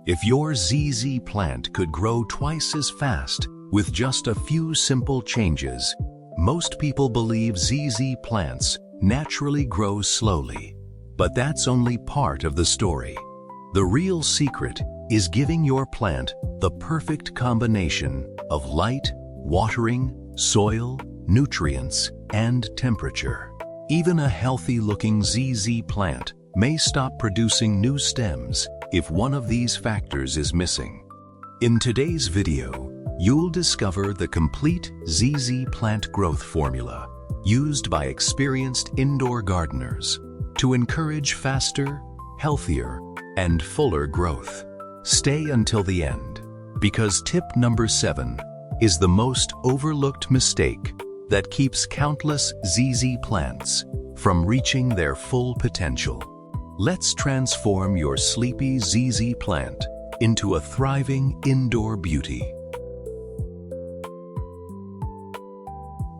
If your ZZ plant could grow twice as fast with just a few simple changes, most people believe ZZ plants naturally grow slowly. But that's only part of the story. The real secret is giving your plant the perfect combination of light, watering, soil, nutrients, and temperature. Even a healthy-looking ZZ plant may stop producing new stems if one of these factors is missing. In today's video, you'll discover the complete ZZ plant growth formula used by experienced indoor gardeners to encourage faster, healthier, and fuller growth. Stay until the end, because tip number 7 is the most overlooked mistake that keeps countless ZZ plants from reaching their full potential. Let's transform your sleepy ZZ plant into a thriving indoor beauty.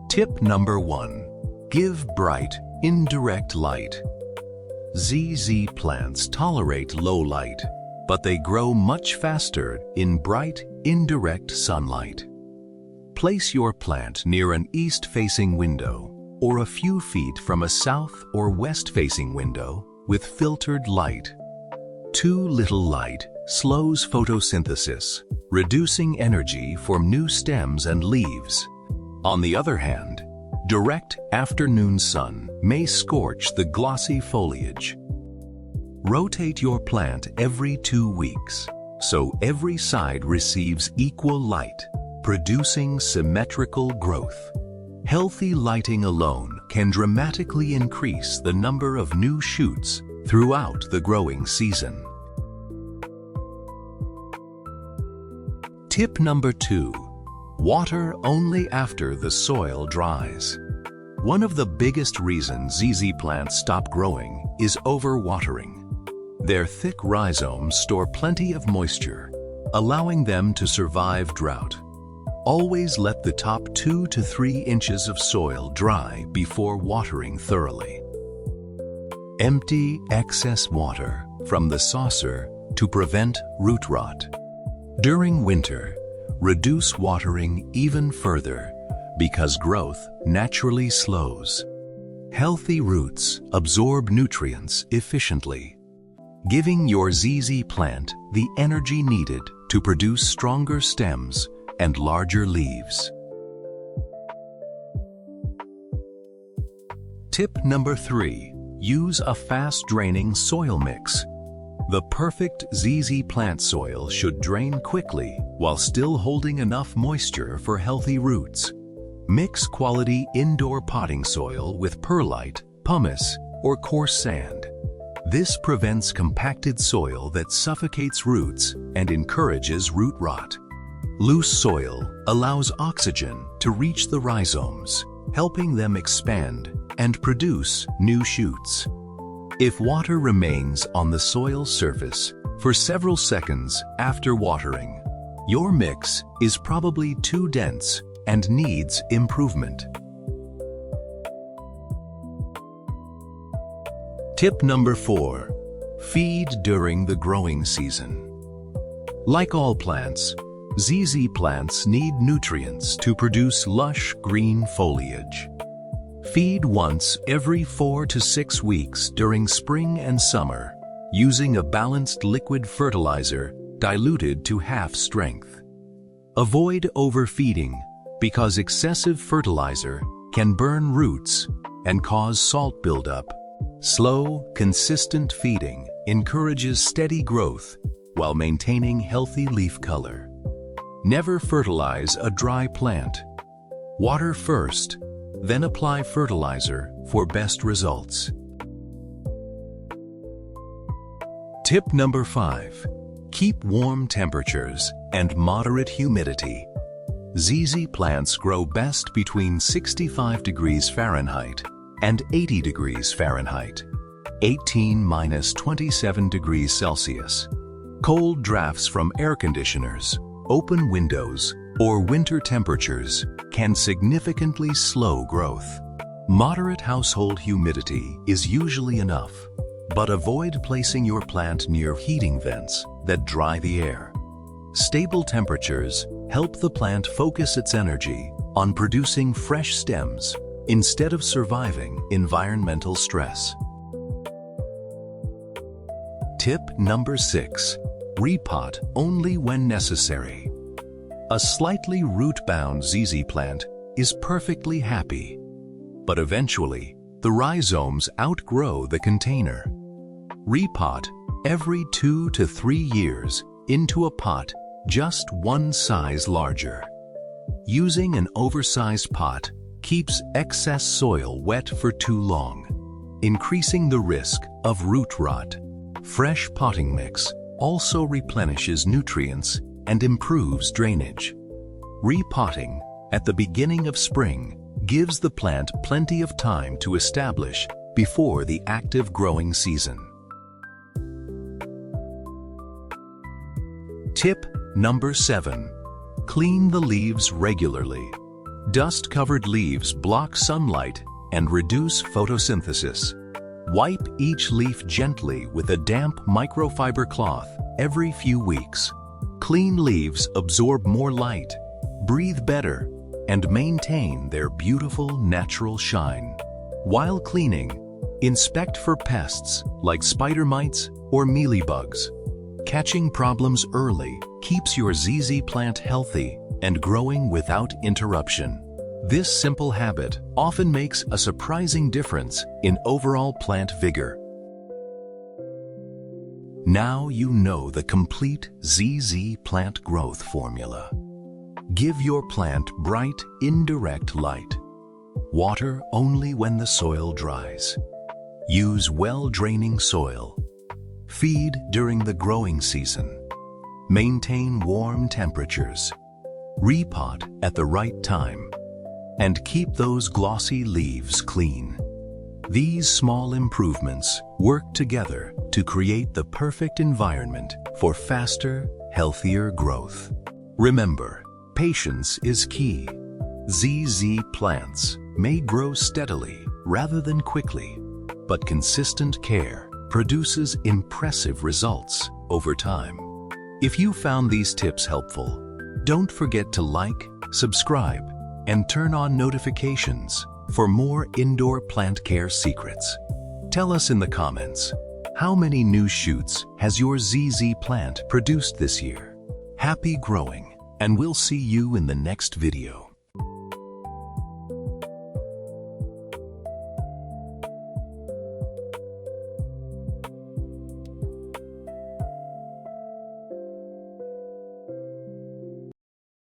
Tip number 1. Give bright, indirect light. ZZ plants tolerate low light, but they grow much faster in bright, indirect sunlight. Place your plant near an east-facing window or a few feet from a south or west-facing window with filtered light. Too little light slows photosynthesis, reducing energy for new stems and leaves. On the other hand, direct afternoon sun may scorch the glossy foliage. Rotate your plant every 2 weeks, so every side receives equal light, producing symmetrical growth. Healthy lighting alone can dramatically increase the number of new shoots throughout the growing season. Tip number 2. Water only after the soil dries. One of the biggest reasons ZZ plants stop growing is overwatering. Their thick rhizomes store plenty of moisture, allowing them to survive drought. Always let the top 2 to 3 inches of soil dry before watering thoroughly. Empty excess water from the saucer to prevent root rot. During winter, reduce watering even further because growth naturally slows. Healthy roots absorb nutrients efficiently, giving your ZZ plant the energy needed to produce stronger stems and larger leaves. Tip number 3. Use a fast-draining soil mix. The perfect ZZ plant soil should drain quickly while still holding enough moisture for healthy roots. Mix quality indoor potting soil with perlite, pumice, or coarse sand. This prevents compacted soil that suffocates roots and encourages root rot. Loose soil allows oxygen to reach the rhizomes, helping them expand and produce new shoots. If water remains on the soil surface for several seconds after watering, your mix is probably too dense and needs improvement. Tip number 4. Feed during the growing season. Like all plants, ZZ plants need nutrients to produce lush green foliage. Feed once every 4 to 6 weeks during spring and summer, using a balanced liquid fertilizer diluted to half strength. Avoid overfeeding because excessive fertilizer can burn roots and cause salt buildup. Slow, consistent feeding encourages steady growth while maintaining healthy leaf color. Never fertilize a dry plant. Water first, then apply fertilizer for best results. Tip number 5. Keep warm temperatures and moderate humidity. ZZ plants grow best between 65 degrees Fahrenheit and 80 degrees Fahrenheit, 18–27 degrees Celsius. Cold drafts from air conditioners, open windows, or winter temperatures can significantly slow growth. Moderate household humidity is usually enough, But avoid placing your plant near heating vents that dry the air. Stable temperatures help the plant focus its energy on producing fresh stems instead of surviving environmental stress. Tip number 6. Repot only when necessary. A slightly root-bound ZZ plant is perfectly happy, but eventually the rhizomes outgrow the container. Repot every 2 to 3 years into a pot just one size larger. Using an oversized pot keeps excess soil wet for too long, increasing the risk of root rot. Fresh potting mix also replenishes nutrients and improves drainage. Repotting at the beginning of spring gives the plant plenty of time to establish before the active growing season. Tip number 7. Clean the leaves regularly. Dust-covered leaves block sunlight and reduce photosynthesis. Wipe each leaf gently with a damp microfiber cloth every few weeks. Clean leaves absorb more light, breathe better, and maintain their beautiful natural shine. While cleaning, inspect for pests like spider mites or mealybugs. Catching problems early keeps your ZZ plant healthy and growing without interruption. This simple habit often makes a surprising difference in overall plant vigor. Now you know the complete ZZ plant growth formula. Give your plant bright, indirect light. Water only when the soil dries. Use well-draining soil. Feed during the growing season. Maintain warm temperatures. Repot at the right time. And keep those glossy leaves clean. These small improvements work together to create the perfect environment for faster, healthier growth. Remember, patience is key. ZZ plants may grow steadily rather than quickly, but consistent care produces impressive results over time. If you found these tips helpful, don't forget to like, subscribe, and turn on notifications for more indoor plant care secrets. Tell us in the comments, how many new shoots has your ZZ plant produced this year? Happy growing, and we'll see you in the next video.